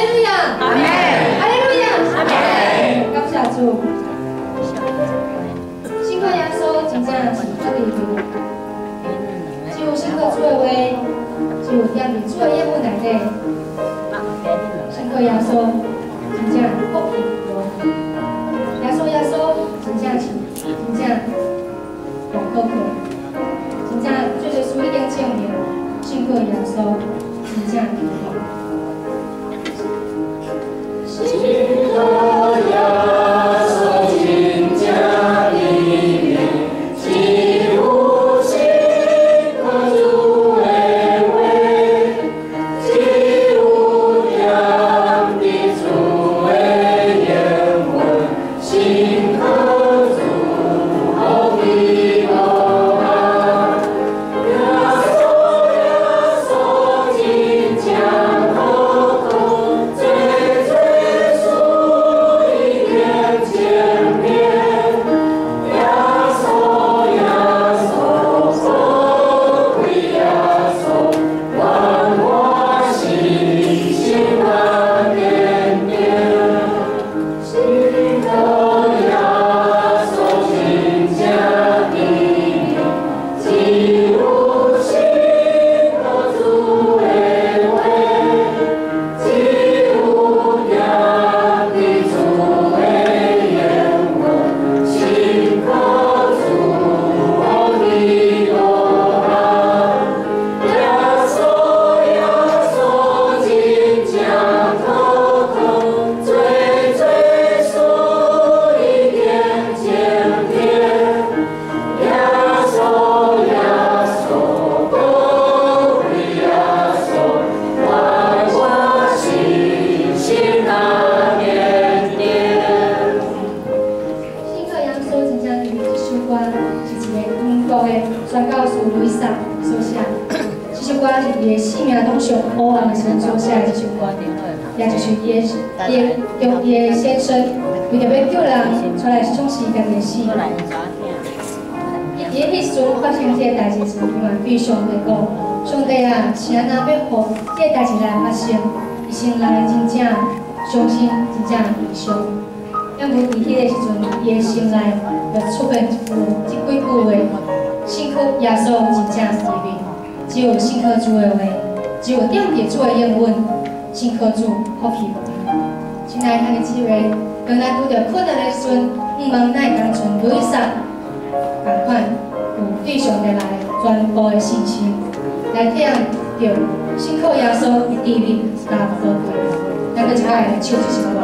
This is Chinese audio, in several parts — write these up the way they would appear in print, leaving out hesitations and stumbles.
利路亚，阿门，哈利路亚，阿门。感谢主，辛苦耶稣真正是我哋主，只有辛苦主的话，只有踮伫主的业务内底，辛苦耶稣真正福气多，耶稣真正是真正大可靠，真正最最属已经证明，辛苦耶稣真正有用。 宣告属路易莎所写，这首歌是伊的生命当上黑暗的时阵所写的一首歌，也就是伊的先生为着要救人，出来冲死家己的死。伊迄时阵发生这个代志时，伊嘛对上帝讲：上帝啊，是安那要互这个代志来发生？伊心内真正伤心，真正悲伤。因为伫迄个时阵，伊的心内就出现几句话。 辛苦耶稣真正是伫面，只有辛苦主的话，只有点伫主的应允，辛苦主福气无边。亲爱的姊妹，当咱拄着困难的时阵，毋茫咱会当像路易莎同款，有对上帝来全部的信心，来体验着辛苦耶稣伫面加宝贵。咱搁一摆来唱一首歌。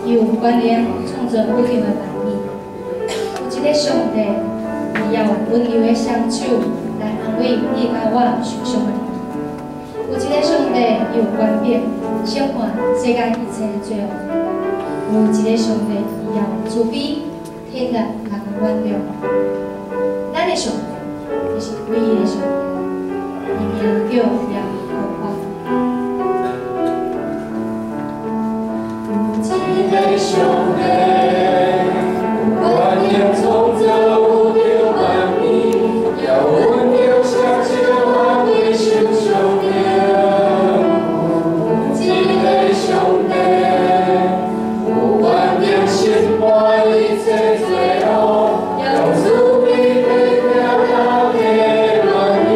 有关联创造不同的版面，有一个上帝，伊要温柔的双手来安慰你甲我受伤的人；有一个上帝，伊有权柄审判世间一切的罪恶；有一个上帝，伊要慈悲体谅人原谅。咱的上帝，伊是唯一的上帝，伊名叫耶和华。 兄弟，观念从这无条万米，要温柔下就安慰受伤的。一个兄弟，有观念审判一切罪恶，要慈悲体谅人的软弱。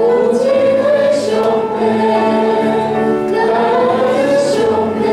有一个兄弟，咱的兄弟。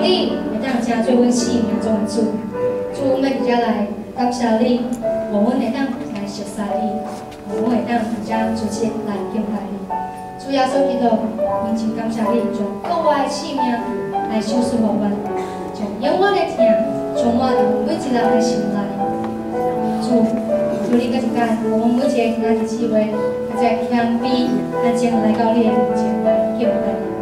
你会当真做阮生命中的主，主阮要伫遮来感谢你，我阮会当来熟悉你，我阮会当伫遮主切来敬拜你。主耶稣基督，阮真感谢你，将国外的生命来收赐互阮，将永远的疼充满伫每一人的心内。主，求你搁一间，我们每一个今仔日聚会，搁再谦卑、安静来到你的面前来敬拜你。